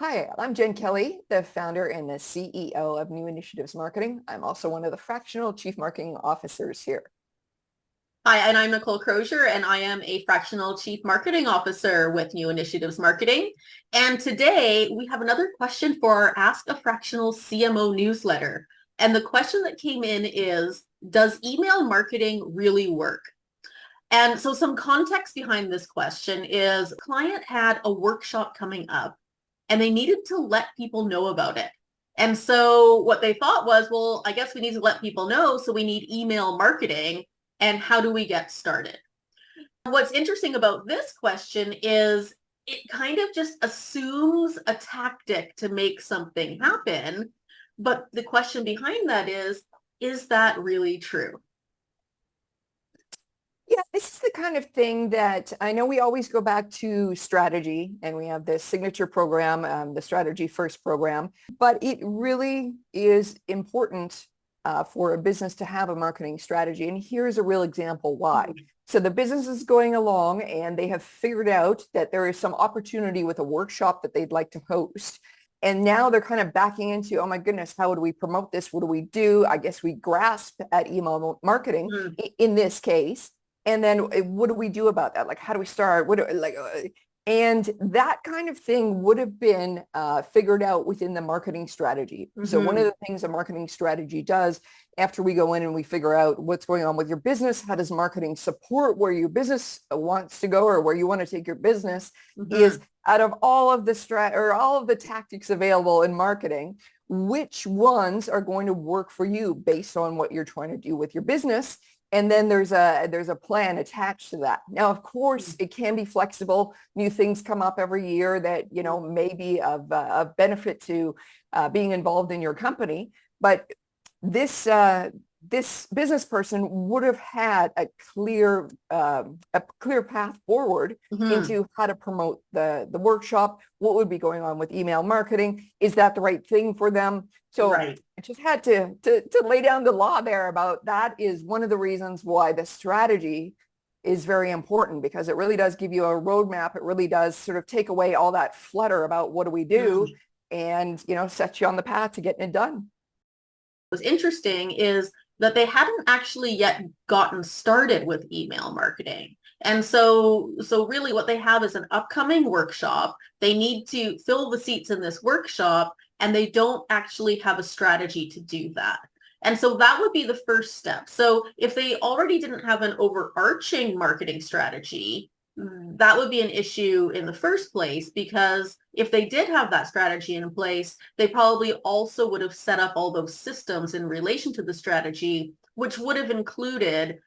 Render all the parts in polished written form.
Hi, I'm Jen Kelly, the founder and the CEO of New Initiatives Marketing. I'm also one of the fractional chief marketing officers here. Hi, and I'm Nicole Crozier, and I am a fractional chief marketing officer with New Initiatives Marketing. And today we have another question for our Ask a Fractional CMO newsletter. And the question that came in is, does email marketing really work? And so some context behind this question is, a client had a workshop coming up and they needed to let people know about it. And so what they thought was, well, I guess we need to let people know, so we need email marketing. And how do we get started? What's interesting about this question is it kind of just assumes a tactic to make something happen. But the question behind that is that really true? Yeah, this is the kind of thing that I know we always go back to strategy, and we have this signature program, the Strategy First program, but it really is important for a business to have a marketing strategy. And here's a real example why. So the business is going along and they have figured out that there is some opportunity with a workshop that they'd like to host. And now they're kind of backing into, oh my goodness, how do we promote this? What do we do? I guess we grasp at email marketing in this case. And then what do we do about that? Like, how do we start? And that kind of thing would have been figured out within the marketing strategy. So one of the things a marketing strategy does after we go in and we figure out what's going on with your business, how does marketing support where your business wants to go or where you want to take your business, is out of all of the all of the tactics available in marketing, which ones are going to work for you based on what you're trying to do with your business. And then there's a plan attached to that. Now, of course, it can be flexible. New things come up every year that, may be of benefit to being involved in your company. But this business person would have had a clear path forward into how to promote the workshop, what would be going on with email marketing. Is that the right thing for them? So I just had to lay down the law there about that. Is one of the reasons why the strategy is very important, because it really does give you a roadmap. It really does sort of take away all that flutter about what do we do and, set you on the path to getting it done. What's interesting is that they hadn't actually yet gotten started with email marketing. And so really what they have is an upcoming workshop. They need to fill the seats in this workshop, and they don't actually have a strategy to do that. And so that would be the first step. So if they already didn't have an overarching marketing strategy, that would be an issue in the first place, because if they did have that strategy in place, they probably also would have set up all those systems in relation to the strategy, which would have included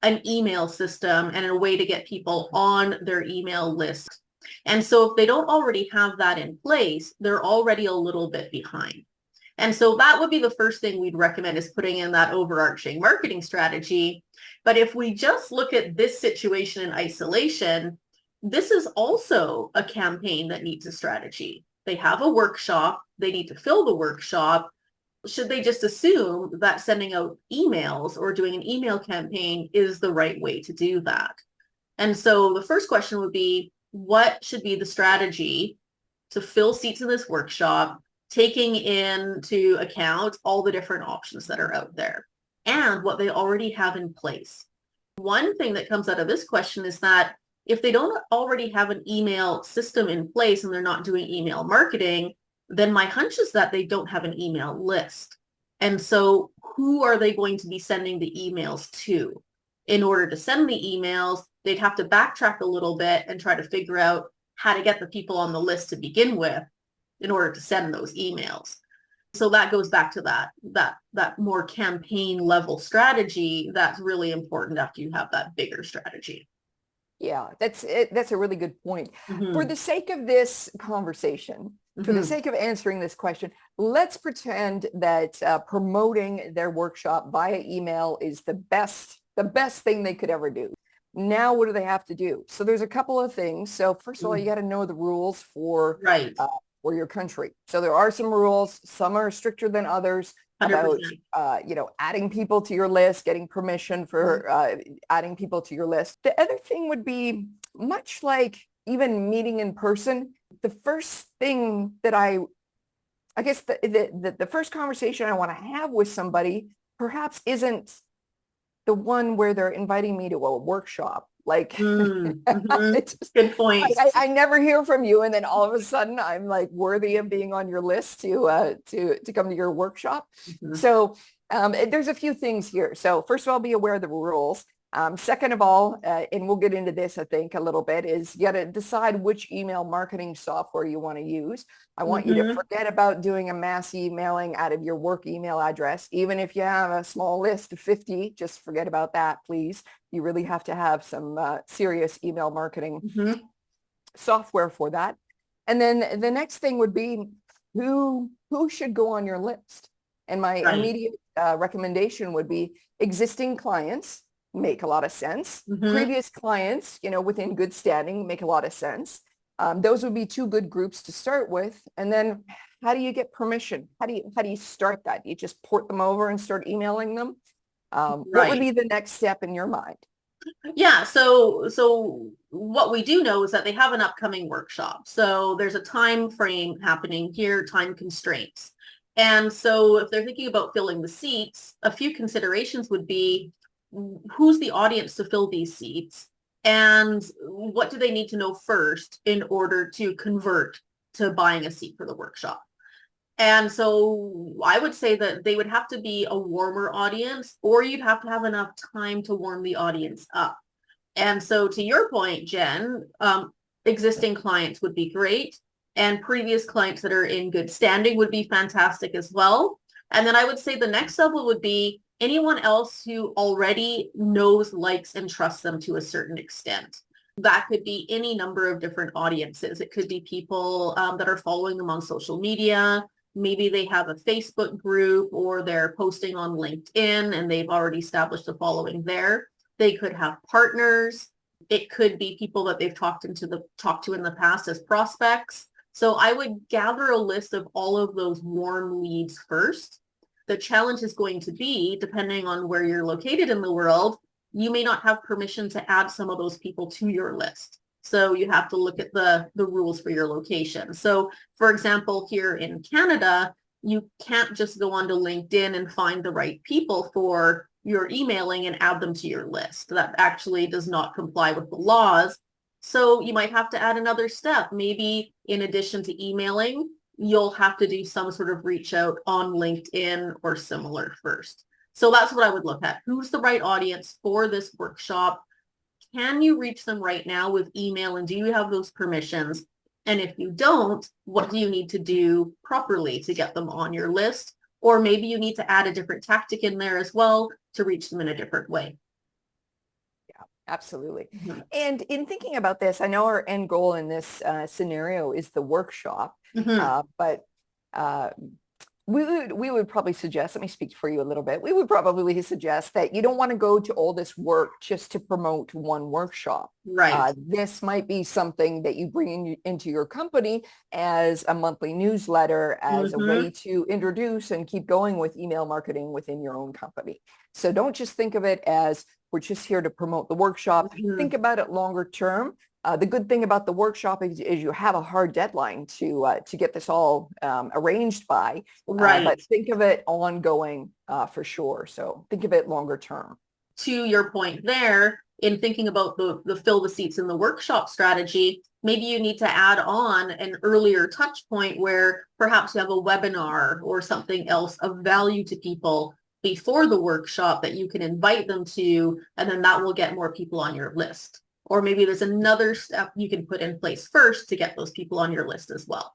an email system and a way to get people on their email list. And so if they don't already have that in place, they're already a little bit behind. And so that would be the first thing we'd recommend, is putting in that overarching marketing strategy. But if we just look at this situation in isolation, this is also a campaign that needs a strategy. They have a workshop, they need to fill the workshop. Should they just assume that sending out emails or doing an email campaign is the right way to do that? And so the first question would be, what should be the strategy to fill seats in this workshop, taking into account all the different options that are out there and what they already have in place? One thing that comes out of this question is that if they don't already have an email system in place and they're not doing email marketing, then my hunch is that they don't have an email list. And so who are they going to be sending the emails to? In order to send the emails, they'd have to backtrack a little bit and try to figure out how to get the people on the list to begin with in order to send those emails. So that goes back to that more campaign level strategy that's really important after you have that bigger strategy. Yeah, that's a really good point. For the sake of this conversation, for the sake of answering this question, let's pretend that promoting their workshop via email is the best thing they could ever do. Now, what do they have to do? So there's a couple of things. So first of all, you got to know the rules for your country. So there are some rules. Some are stricter than others about, adding people to your list, getting permission for adding people to your list. The other thing would be, much like even meeting in person, the first thing that I guess the first conversation I want to have with somebody perhaps isn't the one where they're inviting me to a workshop. Like, it's just, Good point. I never hear from you, and then all of a sudden I'm like worthy of being on your list to come to your workshop. Mhm. So there's a few things here. So first of all, be aware of the rules. Second of all, and we'll get into this, I think, a little bit, is you got to decide which email marketing software you want to use. I want you to forget about doing a mass emailing out of your work email address. Even if you have a small list of 50, just forget about that, please. You really have to have some serious email marketing software for that. And then the next thing would be who should go on your list. And my immediate recommendation would be existing clients. Make a lot of sense. Previous clients, within good standing, make a lot of sense. Those would be two good groups to start with. And then how do you get permission? How do you start that? You just port them over and start emailing them? What would be the next step in your mind? Yeah, so what we do know is that they have an upcoming workshop. So there's a time frame happening here, time constraints. And so if they're thinking about filling the seats, a few considerations would be who's the audience to fill these seats, and what do they need to know first in order to convert to buying a seat for the workshop. And so I would say that they would have to be a warmer audience, or you'd have to have enough time to warm the audience up. And so to your point, Jen, existing clients would be great, and previous clients that are in good standing would be fantastic as well. And then I would say the next level would be anyone else who already knows, likes, and trusts them to a certain extent. That could be any number of different audiences. It could be people that are following them on social media. Maybe they have a Facebook group, or they're posting on LinkedIn and they've already established a following there. They could have partners. It could be people that they've talked to in the past as prospects. So I would gather a list of all of those warm leads first. The challenge is going to be, depending on where you're located in the world, you may not have permission to add some of those people to your list. So you have to look at the rules for your location. So for example, here in Canada, you can't just go onto LinkedIn and find the right people for your emailing and add them to your list. That actually does not comply with the laws. So you might have to add another step. Maybe in addition to emailing, you'll have to do some sort of reach out on LinkedIn or similar first. So that's what I would look at. Who's the right audience for this workshop? Can you reach them right now with email, and do you have those permissions? And if you don't, what do you need to do properly to get them on your list? Or maybe you need to add a different tactic in there as well to reach them in a different way. Yeah, absolutely. And in thinking about this, I know our end goal in this scenario is the workshop, but we would probably suggest, let me speak for you a little bit. We would probably suggest that you don't want to go to all this work just to promote one workshop. Right. This might be something that you bring into your company as a monthly newsletter, as a way to introduce and keep going with email marketing within your own company. So don't just think of it as we're just here to promote the workshop. Think about it longer term. The good thing about the workshop is you have a hard deadline to get this all arranged by. But think of it ongoing for sure. So think of it longer term. To your point there, in thinking about the fill the seats in the workshop strategy, maybe you need to add on an earlier touch point where perhaps you have a webinar or something else of value to people before the workshop that you can invite them to, and then that will get more people on your list. Or maybe there's another step you can put in place first to get those people on your list as well.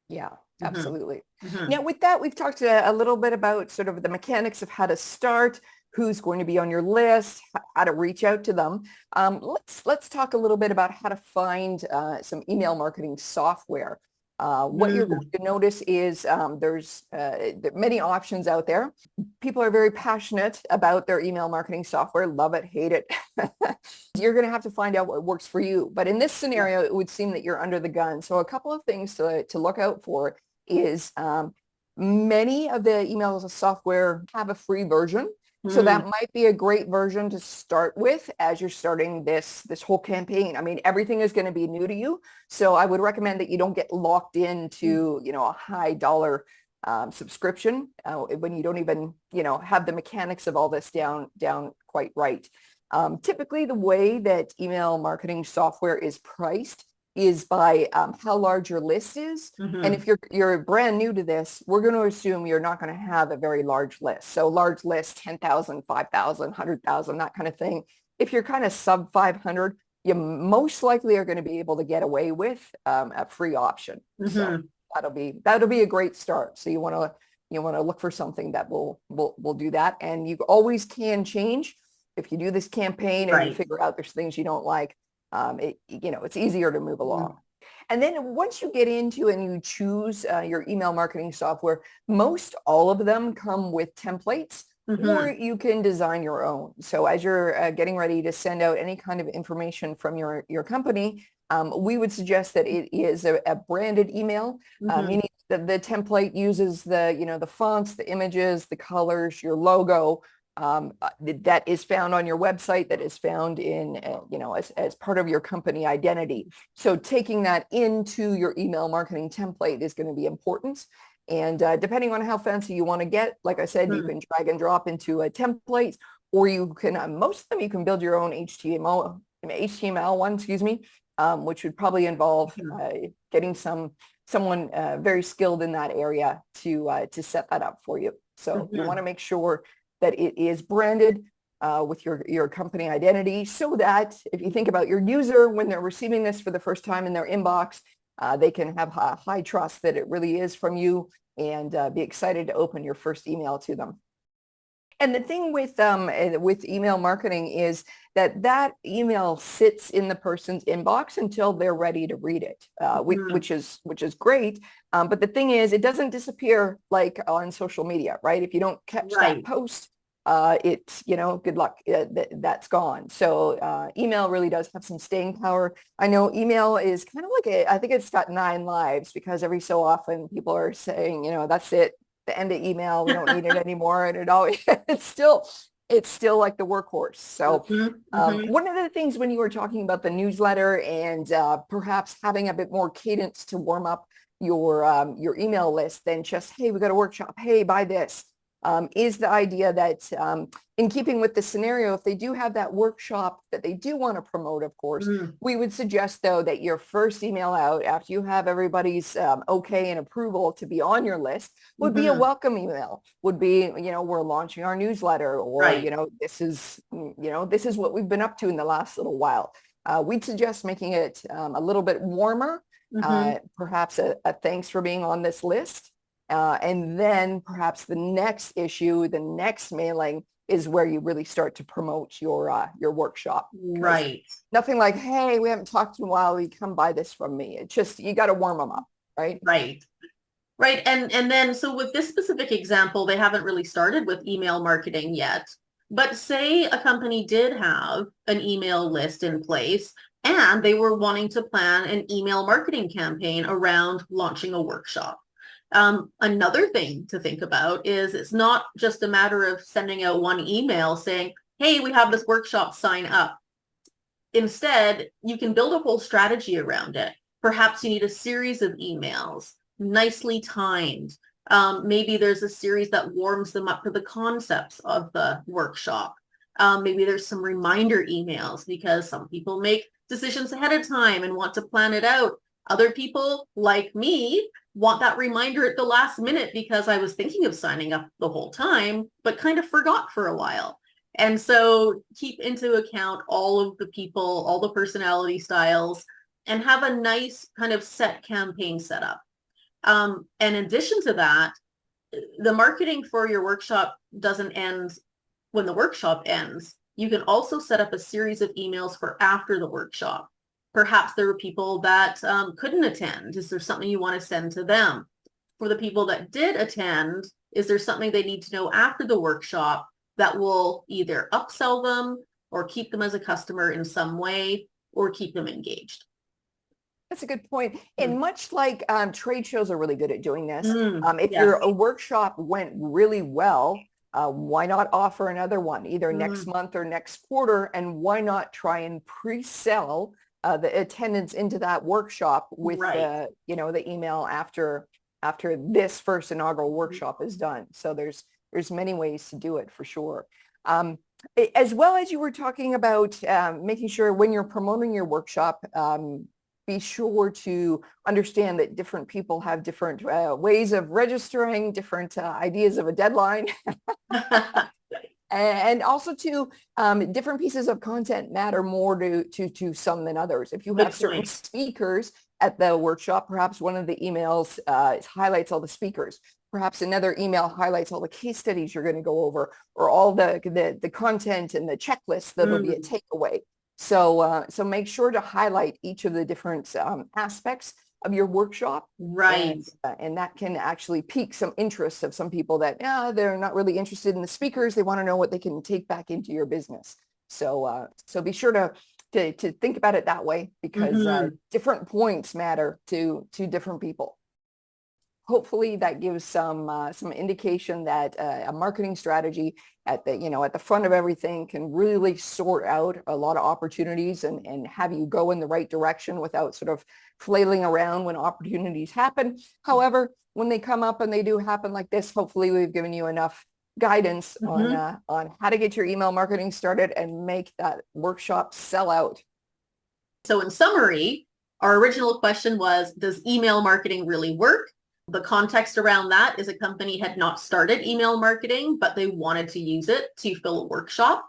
Yeah, absolutely. Now with that, we've talked a little bit about sort of the mechanics of how to start, who's going to be on your list, how to reach out to them. Let's talk a little bit about how to find some email marketing software. What you're going to notice is there's many options out there. People are very passionate about their email marketing software, love it, hate it. You're going to have to find out what works for you. But in this scenario, it would seem that you're under the gun. So a couple of things to look out for is many of the email software have a free version. So that might be a great version to start with as you're starting this whole campaign. I mean, everything is going to be new to you. So I would recommend that you don't get locked into, a high dollar subscription when you don't even, have the mechanics of all this down quite right. Typically, the way that email marketing software is priced is by how large your list is. And if you're brand new to this, we're going to assume you're not going to have a very large list. So large list, 10,000, 5,000, 100,000, that kind of thing. If you're kind of sub 500, you most likely are going to be able to get away with a free option. So that'll be a great start. So you want to look for something that will do that. And you always can change if you do this campaign and you figure out there's things you don't like. It's easier to move along. And then once you get into and you choose your email marketing software, most all of them come with templates, or you can design your own. So as you're getting ready to send out any kind of information from your company, we would suggest that it is a branded email, meaning that the template uses the fonts, the images, the colors, your logo, that is found on your website, that is found in, as part of your company identity. So taking that into your email marketing template is going to be important. And depending on how fancy you want to get, like I said, you can drag and drop into a template, or you can, most of them, you can build your own HTML one, which would probably involve getting someone very skilled in that area to set that up for you. So you want to make sure that it is branded with your company identity, so that if you think about your user, when they're receiving this for the first time in their inbox, they can have high trust that it really is from you, and be excited to open your first email to them. And the thing with email marketing is that email sits in the person's inbox until they're ready to read it, which is great. But the thing is, it doesn't disappear like on social media, right? If you don't catch that post, it's, good luck. That's gone. So email really does have some staying power. I know email is kind of like I think it's got 9 lives, because every so often people are saying, that's it. The end of email, we don't need it anymore, and it's still like the workhorse. So one of the things when you were talking about the newsletter and perhaps having a bit more cadence to warm up your email list than just, hey, we got a workshop, hey, buy this, is the idea that in keeping with the scenario, if they do have that workshop that they do want to promote, of course, we would suggest, though, that your first email out after you have everybody's okay and approval to be on your list would be a welcome email, would be, we're launching our newsletter, or, this is what we've been up to in the last little while. We'd suggest making it a little bit warmer, perhaps a thanks for being on this list. And then perhaps the next issue, the next mailing, is where you really start to promote your workshop. Right. Nothing like, hey, we haven't talked in a while, you come buy this from me. It's just, you got to warm them up, right? Right. And then, so with this specific example, they haven't really started with email marketing yet. But say a company did have an email list in place, and they were wanting to plan an email marketing campaign around launching a workshop. Another thing to think about is it's not just a matter of sending out one email saying, hey, we have this workshop, sign up. Instead, you can build a whole strategy around it. Perhaps you need a series of emails, nicely timed. Maybe there's a series that warms them up to the concepts of the workshop. Maybe there's some reminder emails, because some people make decisions ahead of time and want to plan it out. Other people, like me, want that reminder at the last minute, because I was thinking of signing up the whole time, but kind of forgot for a while. And so keep into account all of the people, all the personality styles, and have a nice kind of set campaign setup. And in addition to that, the marketing for your workshop doesn't end when the workshop ends. You can also set up a series of emails for after the workshop. Perhaps there were people that couldn't attend. Is there something you want to send to them? For the people that did attend, is there something they need to know after the workshop that will either upsell them or keep them as a customer in some way, or keep them engaged? That's a good point. And much like trade shows are really good at doing this, if your workshop went really well, Why not offer another one either next Mm, month or next quarter? And why not try and pre-sell the attendance into that workshop with right. the email after this first inaugural workshop is done. So there's many ways to do it for sure. As well as you were talking about making sure when you're promoting your workshop, be sure to understand that different people have different ways of registering, different ideas of a deadline. And also to different pieces of content matter more to some than others. If you Good have certain point. speakers at the workshop, perhaps one of the emails highlights all the speakers. Perhaps another email highlights all the case studies you're going to go over, or all the content and the checklist that'll be a Mm, takeaway. So make sure to highlight each of the different aspects of your workshop, right. and that can actually pique some interest of some people that they're not really interested in the speakers. They want to know what they can take back into your business. So be sure to think about it that way, because Mhm. different points matter to different people. Hopefully that gives some indication that a marketing strategy at the front of everything can really sort out a lot of opportunities and have you go in the right direction without sort of flailing around when opportunities happen. However, when they come up, and they do happen like this, hopefully we've given you enough guidance Mhm. on how to get your email marketing started and make that workshop sell out. So in summary, our original question was, does email marketing really work? The context around that is a company had not started email marketing, but they wanted to use it to fill a workshop.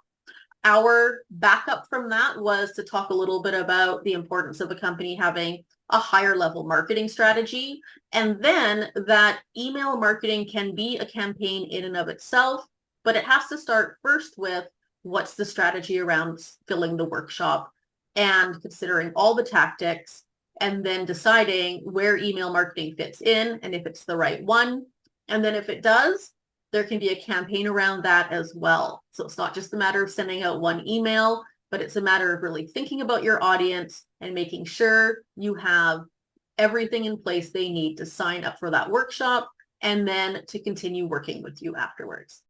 Our backup from that was to talk a little bit about the importance of a company having a higher level marketing strategy, and then that email marketing can be a campaign in and of itself, but it has to start first with what's the strategy around filling the workshop and considering all the tactics, and then deciding where email marketing fits in and if it's the right one. And then if it does, there can be a campaign around that as well. So it's not just a matter of sending out one email, but it's a matter of really thinking about your audience and making sure you have everything in place they need to sign up for that workshop and then to continue working with you afterwards.